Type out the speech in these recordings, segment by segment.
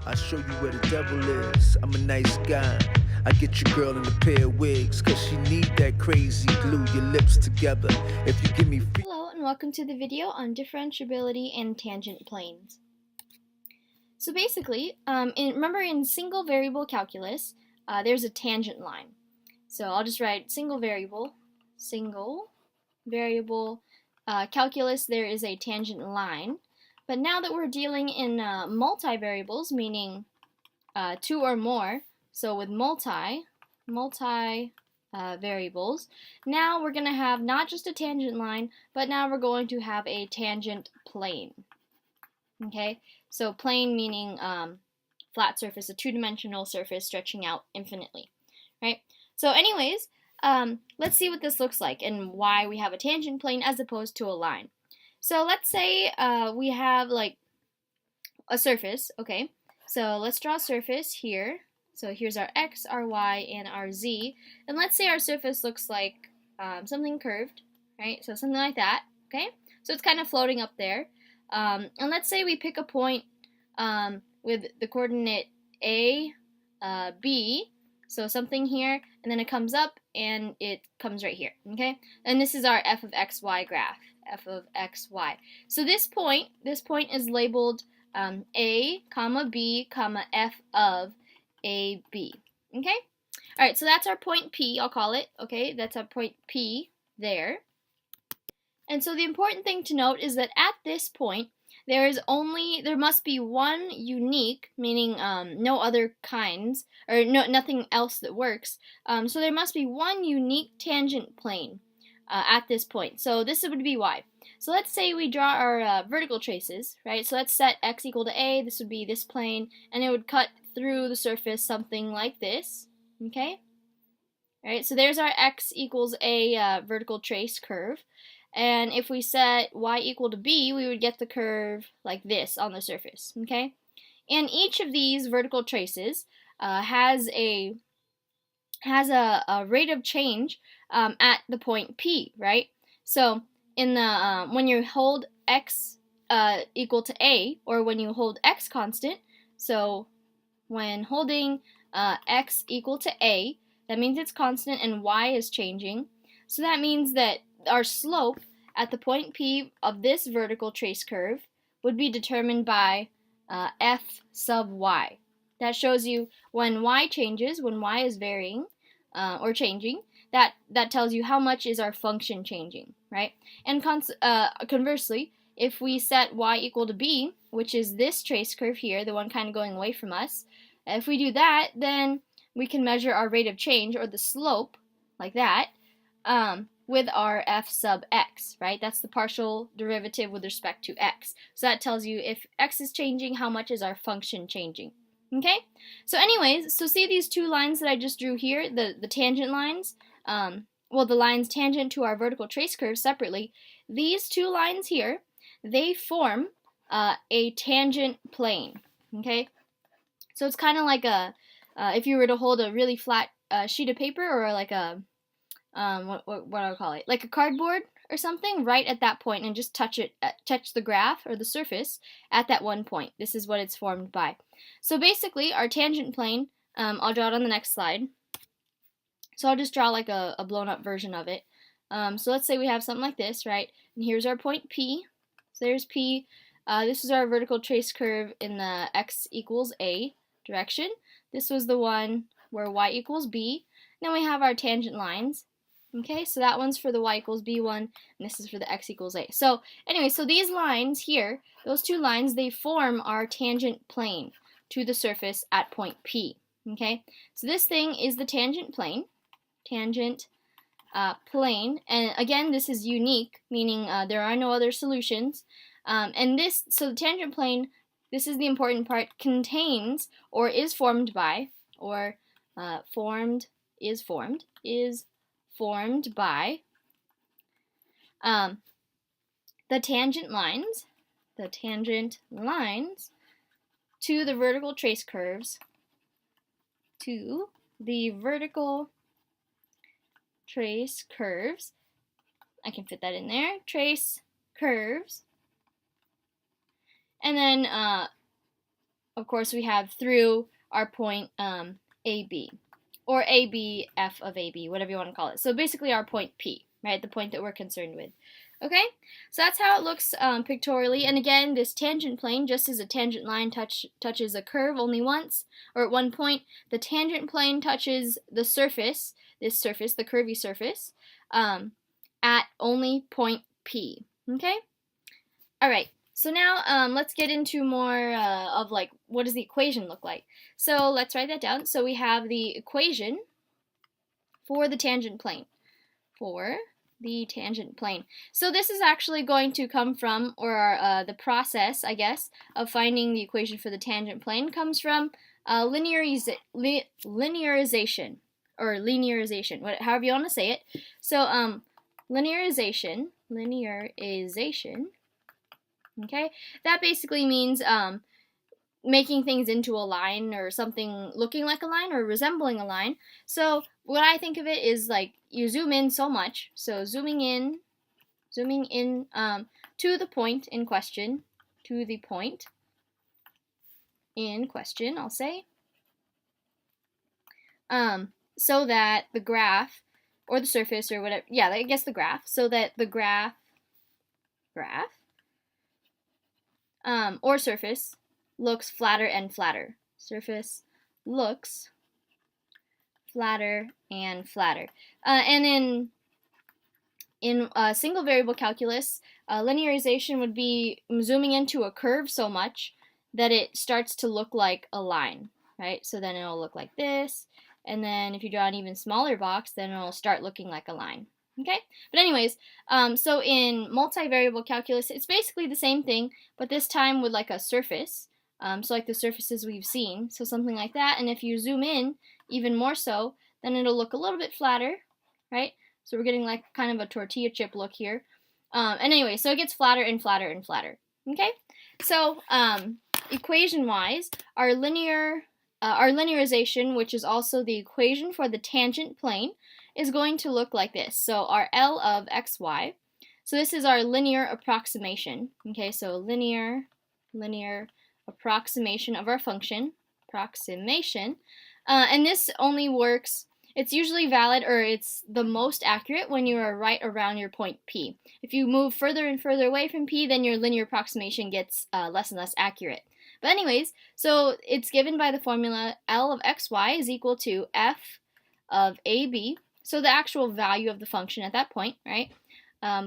I'll show you where the devil is. I'm a nice guy. I get your girl in a pair of wigs, cause she need that crazy glue your lips together. If you give me Hello and welcome to the video on differentiability and tangent planes. So basically, remember in single variable calculus, there's a tangent line. So I'll just write single variable calculus, there is a tangent line. But now that we're dealing in multivariables, meaning two or more, so with variables, now we're going to have not just a tangent line, but now we're going to have a tangent plane. Okay, so plane meaning flat surface, a two-dimensional surface stretching out infinitely, right? So anyways, let's see what this looks like and why we have a tangent plane as opposed to a line. So let's say we have like a surface, okay? So let's draw a surface here. So here's our x, our y, and our z. And let's say our surface looks like something curved, right? So something like that, okay? So it's kind of floating up there. And let's say we pick a point with the coordinate a, b, so something here, and then it comes up and it comes right here, okay? And this is our f of xy graph, f of xy. So this point is labeled a, comma b, comma f of a, b, okay? All right, so that's our point P, I'll call it, okay? That's our point P there. And so the important thing to note is that at this point, there must be one unique, meaning no other kinds, or nothing else that works. So there must be one unique tangent plane at this point. So this would be y. So let's say we draw our vertical traces, right? So let's set x equal to a, this would be this plane, and it would cut through the surface something like this, okay? All right, so there's our x equals a vertical trace curve. And if we set y equal to b, we would get the curve like this on the surface, okay? And each of these vertical traces has a rate of change at the point P, right? So in the when you hold x equal to a, or when you hold x constant, so when holding x equal to a, that means it's constant and y is changing. So that means that our slope at the point P of this vertical trace curve would be determined by f sub y. That shows you when y changes, when y is varying or changing, that tells you how much is our function changing, right? And conversely, if we set y equal to b, which is this trace curve here, the one kind of going away from us, if we do that, then we can measure our rate of change, or the slope, like that, with our f sub x, right? That's the partial derivative with respect to x. So that tells you if x is changing, how much is our function changing. Okay? So anyways, so see these two lines that I just drew here, the tangent lines, well, the lines tangent to our vertical trace curve separately. These two lines here, they form a tangent plane, okay? So it's kind of like if you were to hold a really flat sheet of paper, or like a what do I call it? Like a cardboard or something, right at that point, and just touch the graph or the surface at that one point. This is what it's formed by. So basically, our tangent plane, I'll draw it on the next slide. So I'll just draw like a blown up version of it. So let's say we have something like this, right? And here's our point P. So there's P. This is our vertical trace curve in the x equals a direction. This was the one where y equals b. Then we have our tangent lines. Okay, so that one's for the y equals b one, and this is for the x equals a. So anyway, so these lines here, those two lines, they form our tangent plane to the surface at point P. Okay, so this thing is the tangent plane, plane, and again, this is unique, meaning there are no other solutions. And so the tangent plane, this is the important part, contains or is formed by, or is formed by the tangent lines to the vertical trace curves, I can fit that in there, trace curves, and then of course, we have through our point AB, or AB, F of AB, whatever you want to call it. So basically our point P, right, the point that we're concerned with. Okay, so that's how it looks pictorially. And again, this tangent plane, just as a tangent line touches a curve only once, or at one point, the tangent plane touches the surface, this surface, the curvy surface, at only point P. Okay? All right. So now let's get into more of like, what does the equation look like? So let's write that down. So we have the equation for the tangent plane. So this is actually going to come from, or the process, I guess, of finding the equation for the tangent plane comes from linearization, or linearization, however you want to say it. So linearization, okay, that basically means making things into a line, or something looking like a line or resembling a line. So what I think of it is like you zoom in so much, so zooming in to the point in question, I'll say, so that the graph, or the surface, or whatever, yeah, I guess the graph, so that the graph or surface looks flatter and flatter. Surface looks flatter and flatter. And in single variable calculus, linearization would be zooming into a curve so much that it starts to look like a line, right? So then it'll look like this, and then if you draw an even smaller box, then it'll start looking like a line. Okay? But anyways, so in multivariable calculus, it's basically the same thing, but this time with like a surface. So like the surfaces we've seen, so something like that. And if you zoom in even more so, then it'll look a little bit flatter, right? So we're getting like kind of a tortilla chip look here. And anyway, so it gets flatter and flatter and flatter. Okay? So equation-wise, our linearization, which is also the equation for the tangent plane, is going to look like this. So our L of xy. So this is our linear approximation. Okay, so linear approximation of our function. And this only works, it's usually valid, or it's the most accurate when you are right around your point P. If you move further and further away from P, then your linear approximation gets less and less accurate. But anyways, so it's given by the formula L of xy is equal to f of ab, so the actual value of the function at that point, right?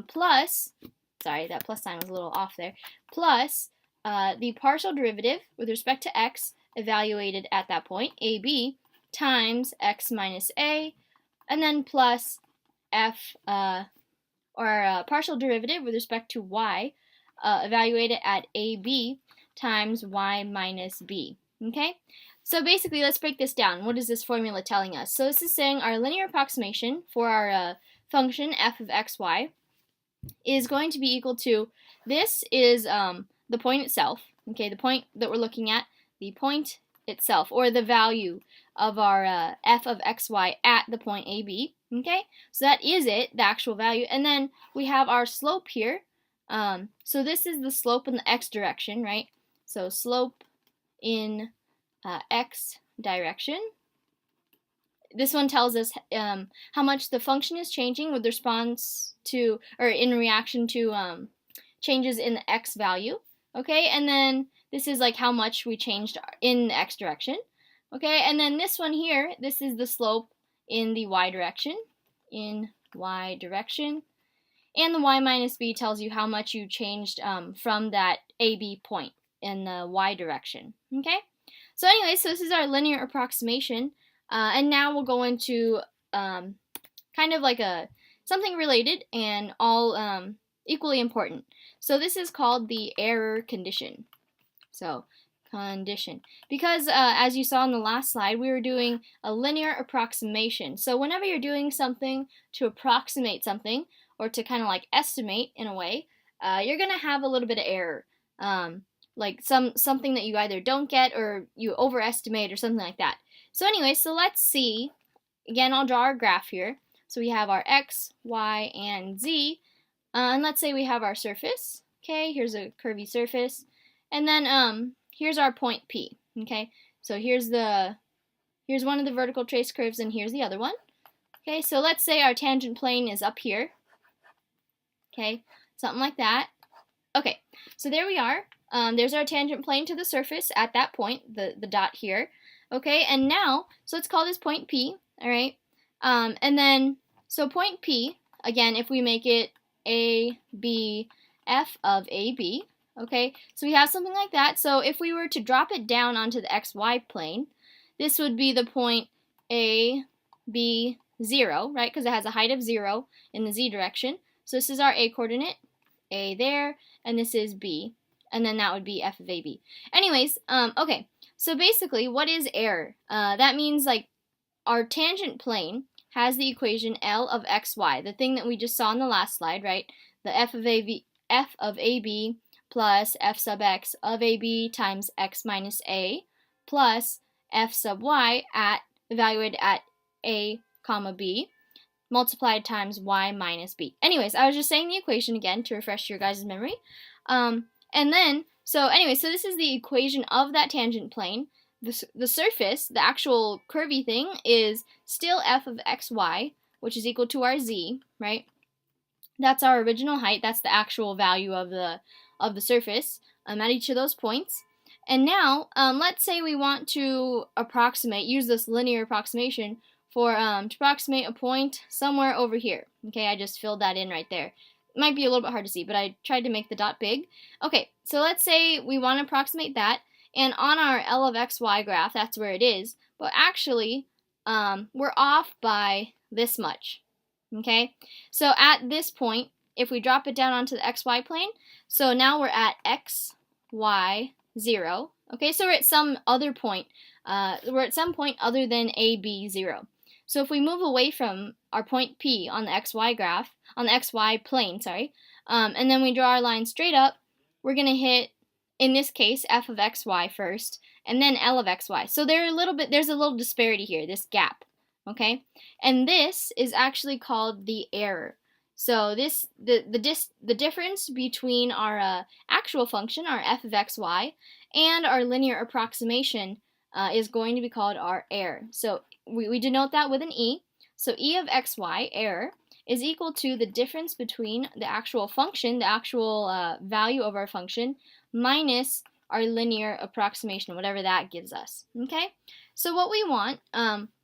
Plus, sorry, that plus sign was a little off there, plus the partial derivative with respect to x evaluated at that point, ab, times x minus a, and then plus f, or partial derivative with respect to y evaluated at ab times y minus b. Okay? So basically, let's break this down. What is this formula telling us? So this is saying our linear approximation for our function f of xy is going to be equal to, this is the point itself, okay, the point that we're looking at, the point itself, or the value of our f of xy at the point AB, okay? So that is it, the actual value. And then we have our slope here. So this is the slope in the x direction, right? So slope in x direction. This one tells us how much the function is changing with response to, or in reaction to changes in the x value. Okay, and then this is like how much we changed in the x direction. Okay, and then this one here, this is the slope in the y direction. And the y minus b tells you how much you changed from that AB point in the y direction. Okay, so anyway, so this is our linear approximation. And now we'll go into kind of like something related and all equally important. So this is called the error condition. So condition. Because as you saw in the last slide, we were doing a linear approximation. So whenever you're doing something to approximate something, or to kind of like estimate in a way, you're going to have a little bit of error. Like something that you either don't get or you overestimate or something like that. So anyway, so let's see. Again, I'll draw our graph here. So we have our x, y, and z. And let's say we have our surface. Okay, here's a curvy surface. And then here's our point P. Okay, so here's one of the vertical trace curves, and here's the other one. Okay, so let's say our tangent plane is up here. Okay, something like that. Okay, so there we are. There's our tangent plane to the surface at that point, the dot here. Okay, and now, so let's call this point P, all right? And then, so point P, again, if we make it A, B, F of AB, okay? So we have something like that. So if we were to drop it down onto the XY plane, this would be the point A, B, 0, right? Because it has a height of 0 in the Z direction. So this is our A coordinate, A there, and this is B, and then that would be F of AB. Anyways, okay, so basically, what is error? That means like our tangent plane has the equation L of xy, the thing that we just saw in the last slide, right? The F of AB plus F sub x of AB times x minus A plus F sub y evaluated at A comma B multiplied times y minus b. Anyways, I was just saying the equation again to refresh your guys' memory. And then, so this is the equation of that tangent plane. The surface, the actual curvy thing, is still f of xy, which is equal to our z, right? That's our original height. That's the actual value of the surface at each of those points. And now, let's say we want to use this linear approximation for to approximate a point somewhere over here. Okay, I just filled that in right there. It might be a little bit hard to see, but I tried to make the dot big. Okay, so let's say we want to approximate that, and on our L of xy graph, that's where it is, but actually, we're off by this much. Okay, so at this point, if we drop it down onto the xy plane, so now we're at x, y, 0. Okay, so we're at some other point. We're at some point other than a, b, 0. So if we move away from our point P on the xy graph, on the xy plane, and then we draw our line straight up, we're going to hit, in this case, f of xy first, and then L of xy. So there's a little disparity here, this gap, okay? And this is actually called the error. So the difference between our actual function, our f of xy, and our linear approximation is going to be called our error. So we denote that with an E. So E of xy, error, is equal to the difference between the actual function, the actual value of our function, minus our linear approximation, whatever that gives us. Okay? So what we want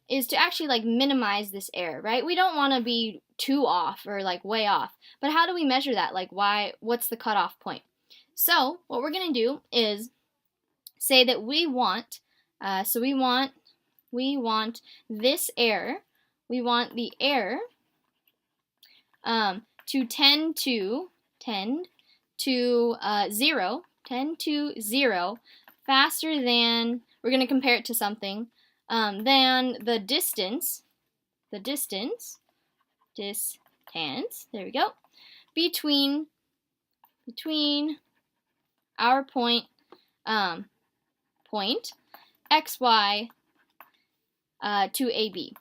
is to actually like minimize this error, right? We don't want to be too off or like way off. But how do we measure that? Like what's the cutoff point? So what we're going to do is say that we want this error, we want the error to tend to 0 faster than, we're going to compare it to something, than the distance, there we go, between our point xy to AB,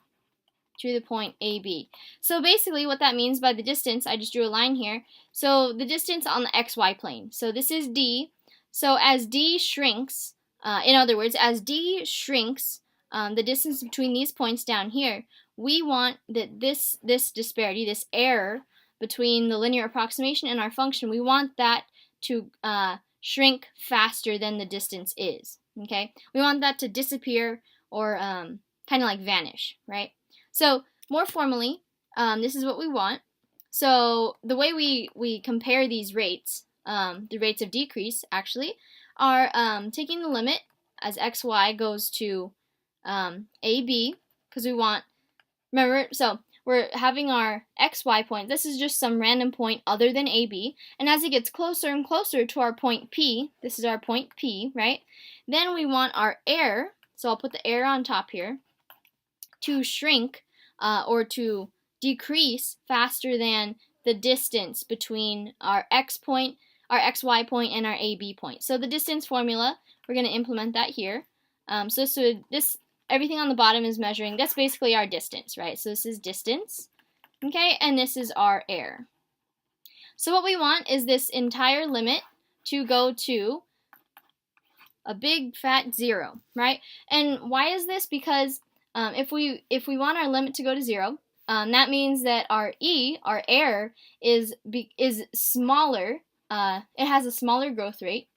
to the point AB. So basically what that means by the distance, I just drew a line here. So the distance on the xy plane. So this is D. So as D shrinks, in other words, as D shrinks, the distance between these points down here, we want that this disparity, this error between the linear approximation and our function, we want that to shrink faster than the distance is. Okay, we want that to disappear or kind of like vanish, right? So more formally, this is what we want. So the way we compare these rates, the rates of decrease actually, are taking the limit as xy goes to AB, because we want, remember, so we're having our xy point. This is just some random point other than AB. And as it gets closer and closer to our point P, this is our point P, right? Then we want our error, so I'll put the error on top here, to shrink or to decrease faster than the distance between our xy point and our AB point. So the distance formula, we're going to implement that here. So everything on the bottom is measuring, that's basically our distance, right? So this is distance, okay, and this is our error. So what we want is this entire limit to go to a big fat 0, right? And why is this? Because if we want our limit to go to 0, that means that our our error, is smaller. It has a smaller growth rate.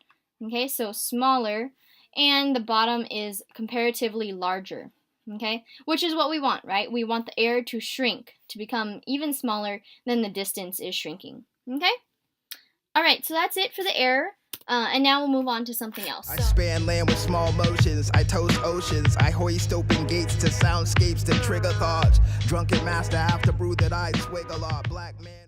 Okay, so smaller, and the bottom is comparatively larger. Okay, which is what we want, right? We want the error to shrink, to become even smaller than the distance is shrinking. Okay? Alright, so that's it for the error. And now we'll move on to something else. I span land with small motions, I toast oceans, I hoist open gates to soundscapes that trigger thoughts. Drunken master after brew that I swig a lot, black man.